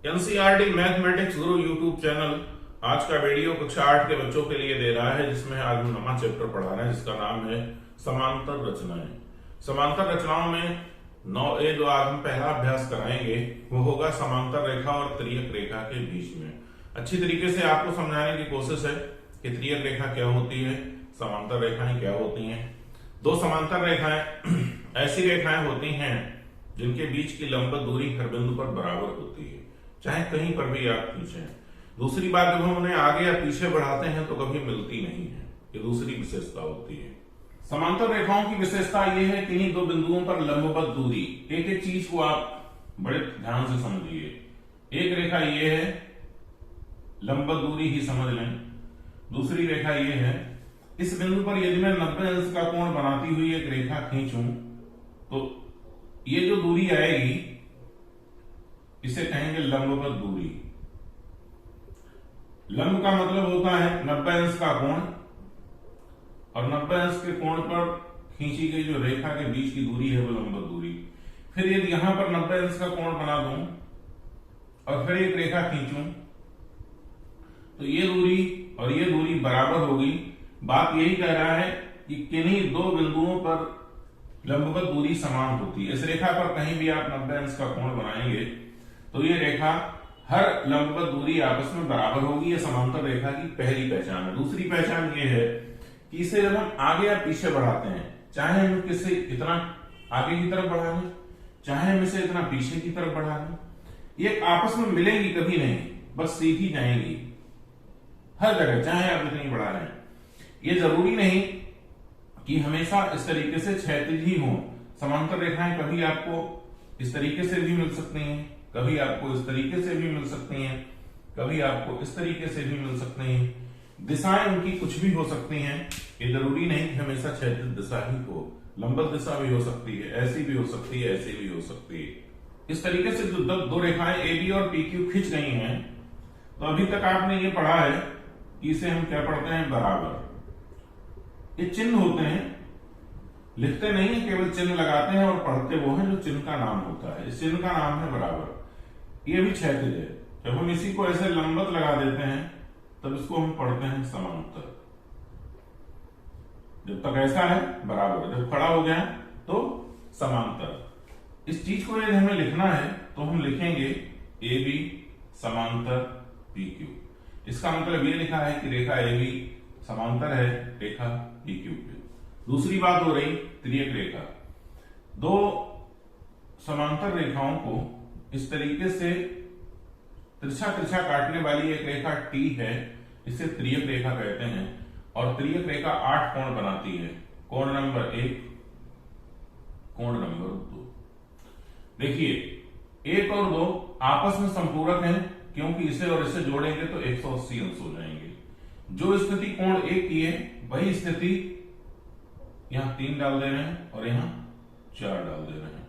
NCERT mathematics गुरु YouTube channel आज का video कक्षा 8 के बच्चों के लिए दे रहा है, जिसमें आज हम नवा चैप्टर पढ़ा रहे हैं जिसका नाम है समांतर रचनाएं। समांतर रचनाओं में 9A जो आज हम पहला अभ्यास कराएंगे वो होगा समांतर रेखा और त्रियक रेखा के बीच में। अच्छी तरीके से आपको समझाने की कोशिश है कि त्रियक रेखा क्या होती है, समांतर रेखाएं क्या होती हैं। दो समांतर रेखाएं ऐसी रेखाएं होती हैं जिनके बीच की लंबवत दूरी हर बिंदु पर बराबर होती है, चाहे कहीं पर भी आप खींचे। दूसरी बात, जब हम उन्हें आगे या पीछे बढ़ाते हैं तो कभी मिलती नहीं है, ये दूसरी विशेषता होती है। समांतर रेखाओं की विशेषता यह है कि इन्हीं दो बिंदुओं पर लंबवत दूरी, एक एक चीज को आप बड़े ध्यान से समझिए। एक रेखा ये है, लंबवत दूरी ही समझ लें। दूसरी रेखा ये है, इस बिंदु पर यदि मैं 90 अंश का कोण बनाती हुई एक रेखा खींचूं तो ये जो दूरी आएगी इसे कहेंगे लंबवत दूरी। लंब का मतलब होता है 90 अंश का कोण, और 90 अंश के कोण पर खींची गई जो रेखा के बीच की दूरी है वो लंबवत दूरी। फिर यदि यहां पर 90 अंश का कोण बना दूं और फिर एक रेखा खींचूं तो ये दूरी और ये दूरी बराबर होगी। बात यही कह रहा है कि किन्हीं दो बिंदुओं पर लंबवत दूरी समान होती है। इस रेखा पर कहीं भी आप 90 अंश का कोण बनाएंगे तो ये रेखा हर लंबवत दूरी आपस में बराबर होगी। ये समांतर रेखा की पहली पहचान है। दूसरी पहचान ये है कि इसे जब हम आगे या पीछे बढ़ाते हैं, चाहे हम इसे इतना आगे की तरफ बढ़ा लें, चाहे हम इसे इतना पीछे की तरफ बढ़ा लें, ये आपस में मिलेंगी कभी नहीं, बस सीधी जाएंगी हर जगह, चाहे आप इतनी बढ़ा लें। ये जरूरी नहीं कि हमेशा इस तरीके से क्षैतिज ही हो। समांतर रेखाएं कभी आपको इस तरीके से भी मिल सकती हैं, कभी आपको इस तरीके से भी मिल सकती हैं, कभी आपको इस तरीके से भी मिल सकती हैं। दिशाएं उनकी कुछ भी हो सकती हैं, ये जरूरी नहीं कि हमेशा क्षैतिज दिशा ही हो। लंबवत दिशा भी हो सकती है, ऐसी भी हो सकती है, ऐसी भी हो सकती है। इस तरीके से जो दो रेखाएं AB और PQ खिंच गई हैं तो अभी तक आपने ये पढ़ा है कि इसे हम क्या पढ़ते हैं, बराबर। ये चिन्ह होते हैं, लिखते नहीं है, केवल चिन्ह लगाते हैं और पढ़ते वो हैं जो चिन्ह का नाम होता है। इस चिन्ह का नाम है बराबर। ये भी क्षैतिज है। जब हम इसी को ऐसे लंबवत लगा देते हैं तब इसको हम पढ़ते हैं समांतर। जब तक ऐसा है बराबर, जब खड़ा हो गया तो समांतर। इस चीज को यदि हमें लिखना है तो हम लिखेंगे AB समांतर PQ। इसका मतलब ये लिखा है कि रेखा AB समांतर है रेखा PQ पे। दूसरी बात हो रही त्रियक रेखा। दो समांतर रेखाओं को इस तरीके से तिरछा तिरछा काटने वाली एक रेखा T है, इसे त्रियक रेखा कहते हैं। और त्रियक रेखा 8 कोण बनाती है। कोण नंबर 1, कोण नंबर 2। देखिए 1 और 2 आपस में संपूरक हैं, क्योंकि इसे और इसे जोड़ेंगे तो 180 अंश हो जाएंगे। जो स्थिति कोण 1 की है वही स्थिति यहां 3 डाल दे रहे हैं और यहां 4 डाल दे रहे हैं।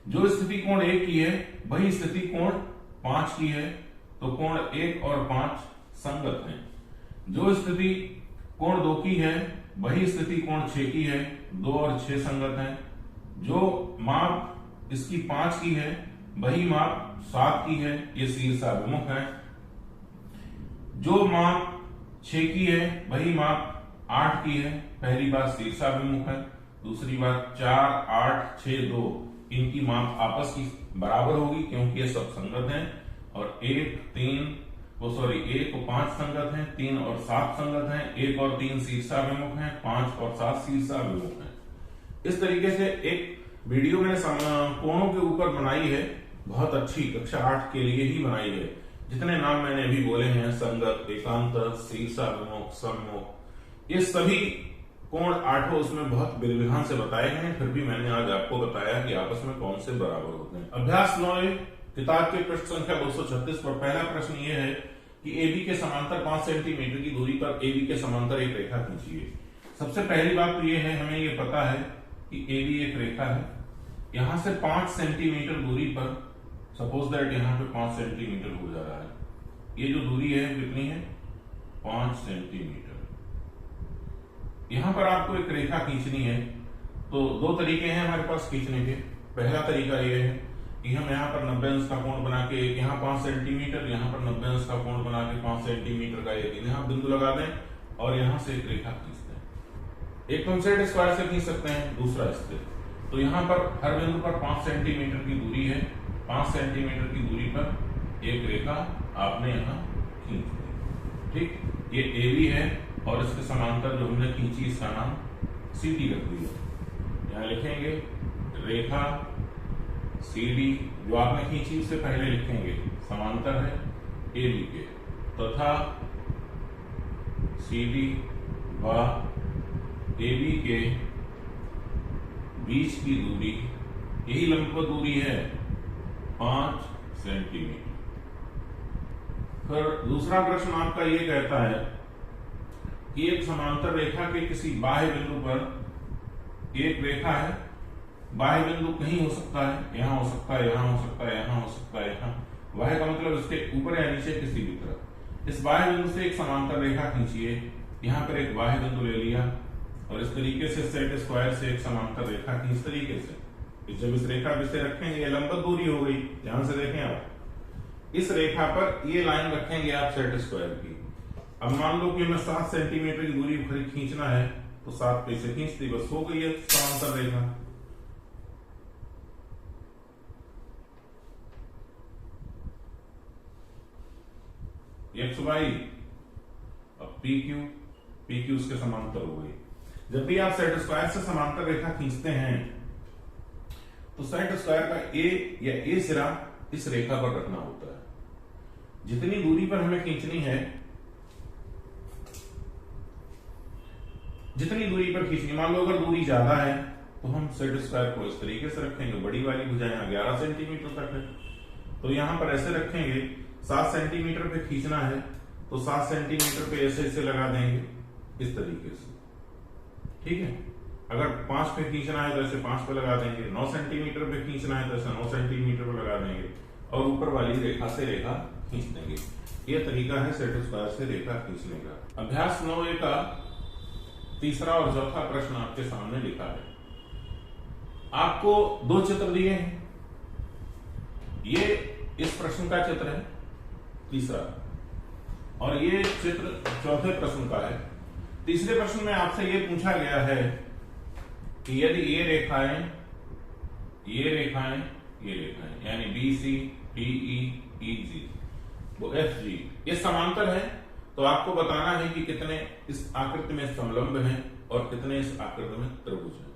जो स्थिति कोण 1 की है वही स्थिति कोण 5 की है, तो कोण 1 और 5 संगत हैं। जो स्थिति कोण 2 की है वही स्थिति कोण 6 की है, 2 और 6 संगत हैं। जो माप इसकी 5 की है वही माप 7 की है, ये शीर्षाभिमुख है। जो माप 6 की है वही माप 8 की है। पहली बात शीर्षाभिमुख है। दूसरी बात 4, 8, 6, 2 इनकी माप आपस की बराबर होगी, क्योंकि ये सब संगत हैं। और 1 और 5 संगत हैं, 3 और 7 संगत हैं, 1 और 3 शीर्षाभिमुख हैं, 5 और 7 शीर्षाभिमुख हैं। इस तरीके से एक वीडियो मैंने कोणों के ऊपर बनाई है, बहुत अच्छी, कक्षा 8 के लिए ही बनाई है। जितने नाम मैंने अभी बोले हैं, संगत, एकांतर, शीर्षाभिमुख, सम्मुख, ये सभी कोण 8 उसमें बहुत विधान से बताए गए हैं। फिर भी मैंने आज आपको बताया कि आपस में कौन से बराबर होते हैं। अभ्यास 9 किताब के पृष्ठ संख्या 236 पर पहला प्रश्न यह है कि AB के समांतर 5 सेंटीमीटर की दूरी पर AB के समांतर एक रेखा खींचिए। सबसे पहली बात तो यह है, हमें यह पता है कि AB एक रेखा है। यहां से 5 सेंटीमीटर दूरी पर, सपोज दैट यहां पे 5 सेंटीमीटर हो जा रहा है, ये जो दूरी है कितनी है, 5 सेंटीमीटर। यहां पर आपको एक रेखा खींचनी है तो दो तरीके हैं हमारे पास खींचने के। पहला तरीका यह है कि हम यहाँ पर 90 अंश का कोण बना के एक यहाँ 5 सेंटीमीटर, यहाँ पर 90 अंश का कोण बना के 5 सेंटीमीटर का एक यहाँ बिंदु लगा दें और यहाँ से एक रेखा खींच दें। एक हम सेट स्क्वायर से खींच सकते हैं, दूसरा इससे। तो यहाँ पर हर बिंदु पर 5 सेंटीमीटर की दूरी है, 5 सेंटीमीटर की दूरी पर एक रेखा आपने यहाँ खींच दी। ठीक, ये AB है और इसके समांतर जो हमने खींची इसका नाम CD रख दिया। यहाँ लिखेंगे रेखा CD जो आपने खींची उससे पहले लिखेंगे समांतर है AB के, तथा CD व AB के बीच की दूरी, यही लंबवत दूरी है 5 सेंटीमीटर। फिर दूसरा प्रश्न आपका ये कहता है कि एक समांतर रेखा के किसी बाह्य बिंदु पर एक रेखा है, बाह्य बिंदु कहीं हो सकता है, यहां हो सकता है, यहां हो सकता है, यहां हो सकता है, यहां। बाह्य का मतलब इसके ऊपर या नीचे किसी भी तरफ। इस बाह्य बिंदु से एक समांतर रेखा खींचिए, यहां पर एक बाह्य बिंदु ले लिया और इस तरीके से सेट स्क्वायर से एक समांतर रेखा खींच तरीके से। जब इस रेखा पे से रखेंगे, ये लंबवत दूरी हो गई, ध्यान से देखें आप। इस रेखा पर ये लाइन रखेंगे आप सेट स्क्वायर की। अब मान लो कि हमें 7 सेंटीमीटर की दूरी खींचना है, तो 7 पे से खींच दी, बस हो गई है समांतर रेखा। XY अब PQ उसके समांतर हो गई। जब भी आप सेट स्क्वायर से समांतर रेखा खींचते हैं तो सेट स्क्वायर का A या A सिरा इस रेखा पर रखना होता है। जितनी दूरी पर हमें खींचनी है, जितनी दूरी पर खींचनी, मान लो अगर दूरी ज्यादा है तो हम सेट स्क्वायर को इस तरीके से रखेंगे। बड़ी वाली भुजा यहाँ 11 सेंटीमीटर तक है, तो यहां पर ऐसे रखेंगे। 7 सेंटीमीटर पे खींचना है तो 7 सेंटीमीटर पे ऐसे लगा देंगे इस तरीके से। ठीक है, अगर 5 पे खींचना है तो ऐसे 5 पे लगा देंगे। 9 सेंटीमीटर पे खींचना है तो ऐसे 9 सेंटीमीटर पे लगा देंगे और ऊपर वाली रेखा से रेखा खींच देंगे। यह तरीका है सेट स्क्वायर से रेखा खींचने का। अभ्यास 9A का तीसरा और चौथा प्रश्न आपके सामने लिखा है। आपको 2 चित्र दिए हैं, ये इस प्रश्न का चित्र है तीसरा, और ये चित्र चौथे प्रश्न का है। तीसरे प्रश्न में आपसे ये पूछा गया है कि यदि ये रेखाएं यानी BC, DE, EG वो FG ये समांतर है, तो आपको बताना है कि कितने इस आकृति में समलंब हैं और कितने इस आकृति में त्रिभुज हैं।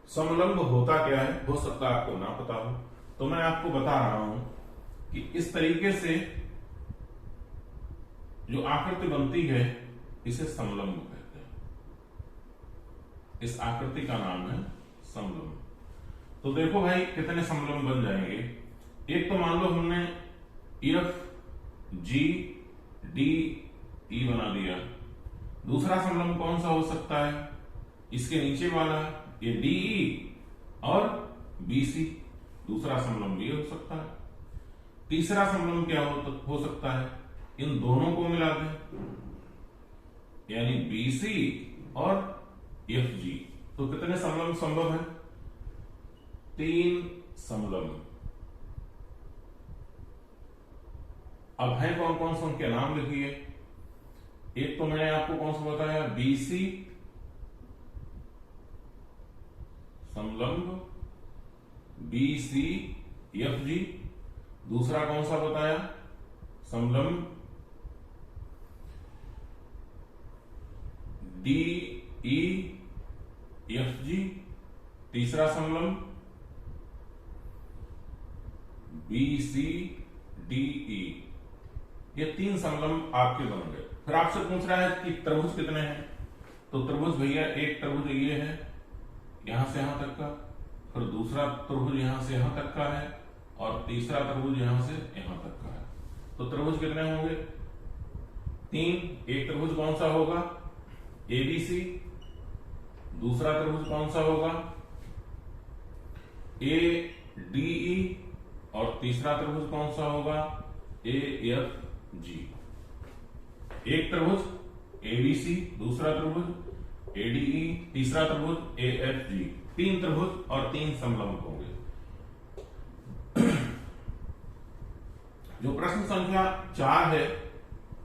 समलंब होता क्या है, हो सकता है आपको ना पता हो, तो मैं आपको बता रहा हूं कि इस तरीके से जो आकृति बनती है इसे समलंब कहते हैं। इस आकृति का नाम है समलंब। तो देखो भाई कितने समलंब बन जाएंगे। एक तो मान लो हमने FGDE बना दिया। दूसरा समलंब कौन सा हो सकता है, इसके नीचे वाला ये DE और BC दूसरा समलंब भी हो सकता है। तीसरा समलंब क्या हो सकता है, इन दोनों को मिला दें यानी BC और FG। तो कितने समलंब संभव है, 3 समलंब। अब है कौन कौन सा, उनके नाम लिखिए। एक तो मैंने आपको कौन सा बताया, BC समलंब BC FG। दूसरा कौन सा बताया, समलंब DE FG। तीसरा समलंब BC DE। ये 3 समलंब आपके बन गए। फिर आपसे पूछ रहा है कि त्रिभुज कितने हैं, तो त्रिभुज भैया एक त्रिभुज ये है यहां से यहां तक का, फिर दूसरा त्रिभुज यहां से यहां तक का है और तीसरा त्रिभुज यहां से यहां तक का है। तो त्रिभुज कितने होंगे, 3। एक त्रिभुज कौन सा होगा, ABC। दूसरा त्रिभुज कौन सा होगा, ADE। और तीसरा त्रिभुज कौन सा होगा, AFG। एक त्रिभुज ABC, दूसरा त्रिभुज ADE, तीसरा त्रिभुज AFG। 3 त्रिभुज और 3 समलंब होंगे। जो प्रश्न संख्या 4 है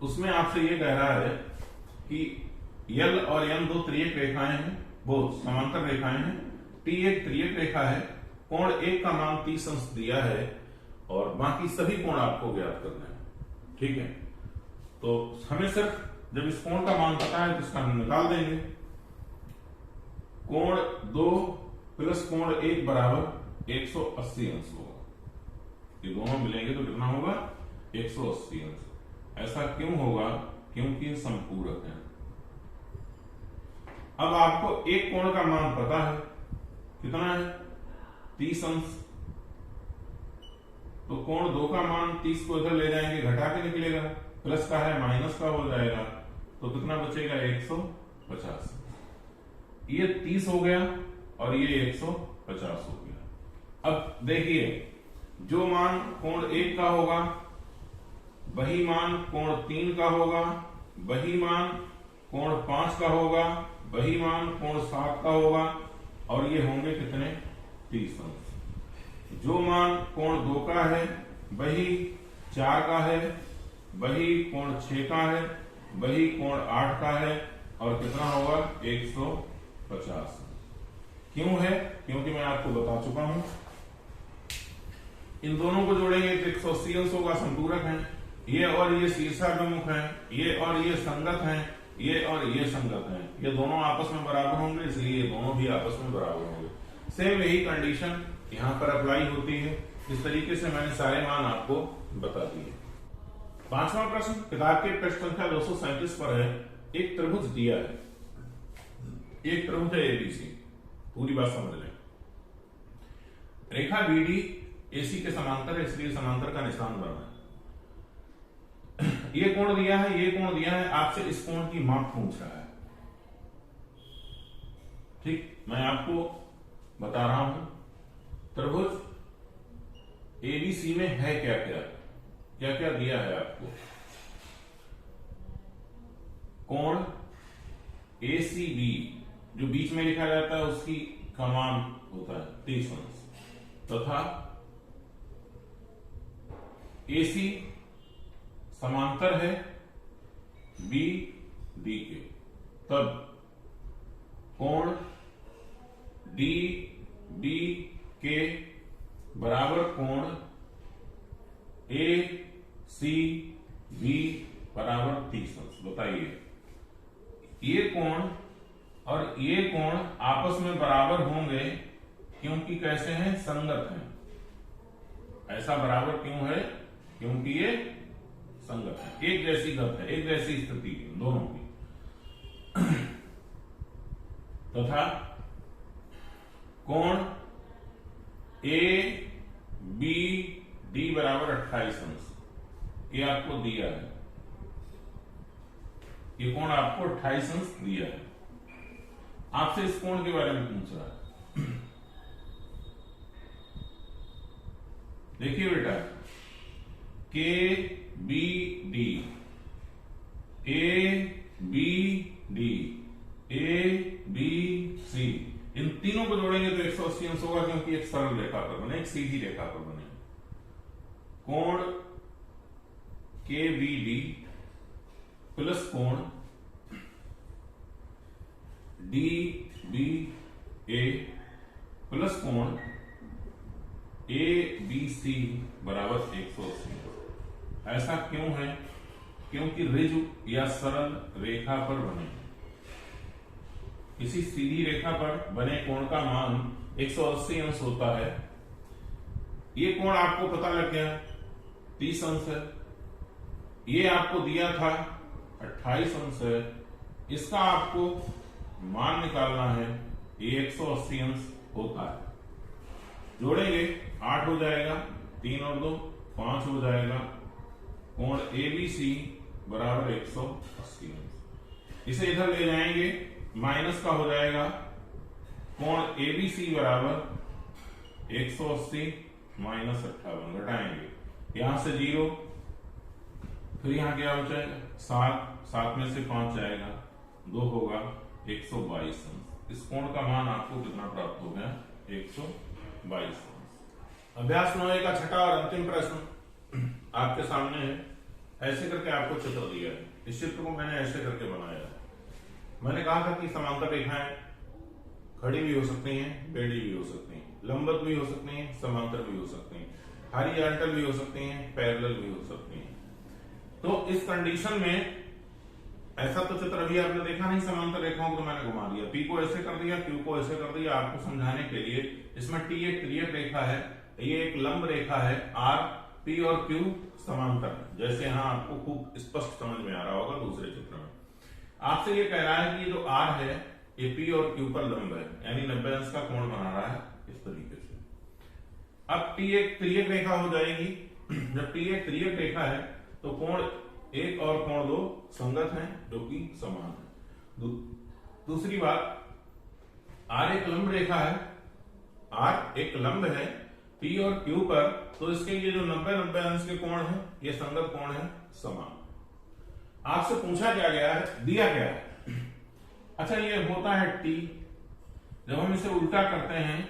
उसमें आपसे ये कह रहा है कि यल और यम दो तिर्यक रेखाएं हैं, वो समांतर रेखाएं हैं, टी एक तिर्यक रेखा है, कोण एक का मान 30 अंश दिया है और बाकी सभी कोण आपको ज्ञात करना है। ठीक है, तो हमें सिर्फ जब इस कोण का मान पता है तो इसका हम निकाल देंगे। कोण 2 प्लस कोण 1 बराबर 180 अंश होगा। ये दोनों मिलेंगे तो कितना होगा? 180 अंश। ऐसा क्यों होगा? क्योंकि ये संपूरक है। अब आपको एक कोण का मान पता है, कितना है? 30 अंश। तो कोण 2 का मान 30 को इधर ले जाएंगे, घटा के निकलेगा, प्लस का है माइनस का हो जाएगा, तो कितना बचेगा? 150। ये 30 हो गया और ये 150 हो गया। अब देखिए, जो मान कोण 1 का होगा वही मान कोण 3 का होगा, वही मान कोण 5 का होगा, वही मान कोण 7 का होगा और ये होंगे कितने? 30 अंश। जो मान कोण 2 का है वही 4 का है, वही कोण 6 का है, वही कोण 8 का है और कितना होगा? 150। क्यों है? क्योंकि मैं आपको बता चुका हूं, इन दोनों को जोड़ेंगे तो 180 अंश होगा, संपूरक है। ये और ये शीर्षाभिमुख है, ये और ये संगत है, ये और ये संगत है, ये दोनों आपस में बराबर होंगे, इसलिए ये दोनों भी आपस में बराबर होंगे। सेम यही कंडीशन यहां पर अप्लाई होती है। इस तरीके से मैंने सारे मान आपको बता दिए। 5वां प्रश्न किताब के पृष्ठ संख्या 237 पर है। एक त्रिभुज दिया है, एक त्रिभुज है एबीसी, पूरी बात समझ लें। रेखा बीडी एसी के समांतर है, इसलिए समांतर का निशान बना है। ये कोण दिया है, ये कोण दिया है, आपसे इस कोण की माप पूछ रहा है। ठीक, मैं आपको बता रहा हूं त्रिभुज एबीसी में है क्या क्या, क्या क्या दिया है आपको। कोण एसीबी जो बीच में लिखा जाता है उसकी का मान होता है 30 अंश, तथा एसी समांतर है बी डी के, तब कोण डी बी के बराबर कोण ए सी बी बराबर 30 अंश। बताइए, ये कोण और ये कोण आपस में बराबर होंगे क्योंकि कैसे हैं? संगत हैं। ऐसा बराबर क्यों है? क्योंकि ये संगत है, एक जैसी गत है, एक जैसी स्थिति है दोनों की। तथा कोण ए बी डी बराबर 28 अंश, ये आपको दिया है। ये कोण आपको 28 अंश दिया है। आपसे इस कोण के बारे में पूछ रहा है। देखिए बेटा, K B D, A B D, A B C, इन तीनों को जोड़ेंगे तो 180 अंश होगा, क्योंकि एक सरल रेखा पर बने, एक सीधी रेखा पर बने। कोण के बी डी प्लस कोण डी बी ए प्लस कोण ए बी सी बराबर 180। ऐसा क्यों है? क्योंकि ऋजु या सरल रेखा पर बने, किसी सीधी रेखा पर बने कोण का मान 180 अंश होता है। ये कोण आपको पता लग गया 30 अंश है, ये आपको दिया था 28 अंश है, इसका आपको मान निकालना है, ये 180 अंश होता है। जोड़ेंगे 8 हो जाएगा, 3 और 2 5 हो जाएगा। कोण एबीसी बराबर 180 अंश। इसे इधर ले जाएंगे, माइनस का हो जाएगा। कोण एबीसी बराबर 180 माइनस 58, घटाएंगे यहां से 0, फिर यहां क्या हो जाएगा 7, 7 में से 5 जाएगा, 2 होगा 122 अंश। इस कोण का मान आपको कितना प्राप्त हो गया? 122 अंश। अभ्यास 9 का छठा और अंतिम प्रश्न आपके सामने है, ऐसे करके आपको चित्र दिया है। इस चित्र को मैंने ऐसे करके बनाया है। मैंने कहा था कि समांतर रेखाएं खड़ी भी हो सकती हैं, टेढ़ी भी हो सकती हैं, लंबवत भी हो सकती हैं, समांतर भी हो सकती हैं, हॉरिजॉन्टल भी हो सकती हैं, पैरेलल भी हो सकती हैं। तो इस कंडीशन में ऐसा तो चित्र अभी आपने देखा नहीं समांतर रेखाओं को, मैंने घुमा दिया, पी को ऐसे कर दिया, क्यू को ऐसे कर दिया आपको समझाने के लिए। इसमें टी एक तिर्यक रेखा है, ये एक लंब रेखा है, आर, पी और क्यू समांतर है। जैसे यहाँ आपको खूब स्पष्ट समझ में आ रहा होगा दूसरे चित्र में। आपसे ये कह रहा है कि जो आर है ये पी और क्यू पर लंब है, यानी 90 अंश का कोण बना रहा है इस तरीके से। अब टी एक तिर्यक रेखा हो जाएगी। जब टी एक तिर्यक रेखा है तो कोण एक और कोण दो संगत हैं जो कि समान है। दूसरी बात, आर एक लंब रेखा है, आर एक लंब है पी और क्यू पर, तो इसके ये जो 90 अंश के कोण है ये संगत कोण है, समान। आपसे पूछा क्या गया है, दिया गया है। अच्छा, ये होता है टी, जब हम इसे उल्टा करते हैं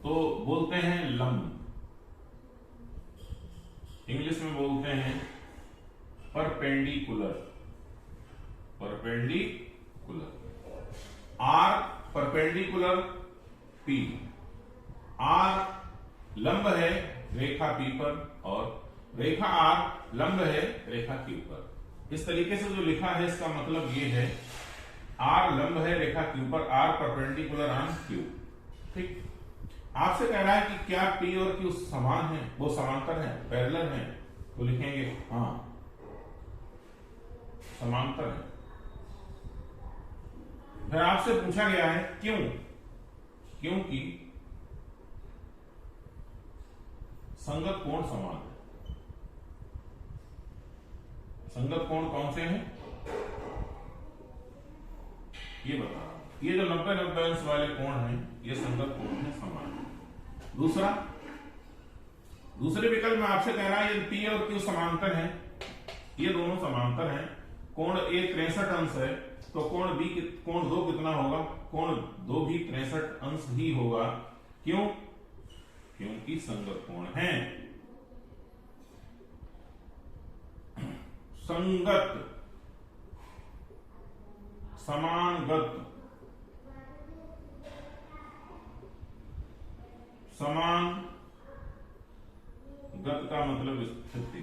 तो बोलते हैं लंब, इंग्लिश में बोलते हैं perpendicular. Perpendicular or perpendicular P, or लंब है रेखा पी पर और रेखा आर लंब है रेखा क्यू पर। इस तरीके से जो लिखा है इसका मतलब ये है, आर लंब है रेखा क्यू पर, आर परपेंडिकुलर ऑन क्यू। ठीक, आपसे कह रहा है कि क्या पी और क्यू समान है, वो समांतर है, पैरेलल है, तो लिखेंगे हाँ समांतर है। फिर आपसे पूछा गया है क्यों, क्योंकि संगत कोण समान है। संगत कोण कौन से हैं ये बता रहा हूं। ये जो 90 अंश वाले कोण हैं ये संगत कोण है, समान है। दूसरे विकल्प में आपसे कह रहा है ये पी और क्यू समांतर हैं, ये दोनों समांतर हैं, कोण ए 63 अंश है, तो कोण दो कितना होगा, कोण दो भी 63 अंश ही होगा। क्यों, क्योंकि संगत कोण है। संगत, समानगत, गत का मतलब स्थिति,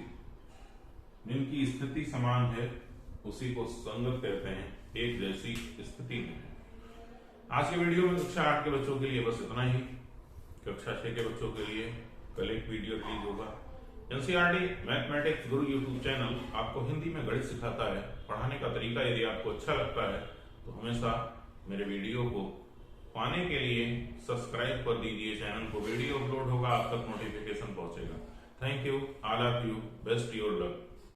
जिनकी स्थिति समान है उसी को संगत कहते हैं, एक जैसी स्थिति में है। आज के वीडियो में कक्षा 8 के बच्चों के लिए बस इतना ही। कक्षा 6 के बच्चों के लिए कल एक वीडियो रिलीज होगा। एनसीईआरटी मैथमेटिक्स गुरु यूट्यूब चैनल आपको हिंदी में गणित सिखाता है। पढ़ाने का तरीका यदि आपको अच्छा लगता है तो हमेशा मेरे वीडियो को पाने के लिए सब्सक्राइब कर दीजिए चैनल को। वीडियो अपलोड होगा आप तक नोटिफिकेशन पहुंचेगा। Thank you, all of you, best your luck.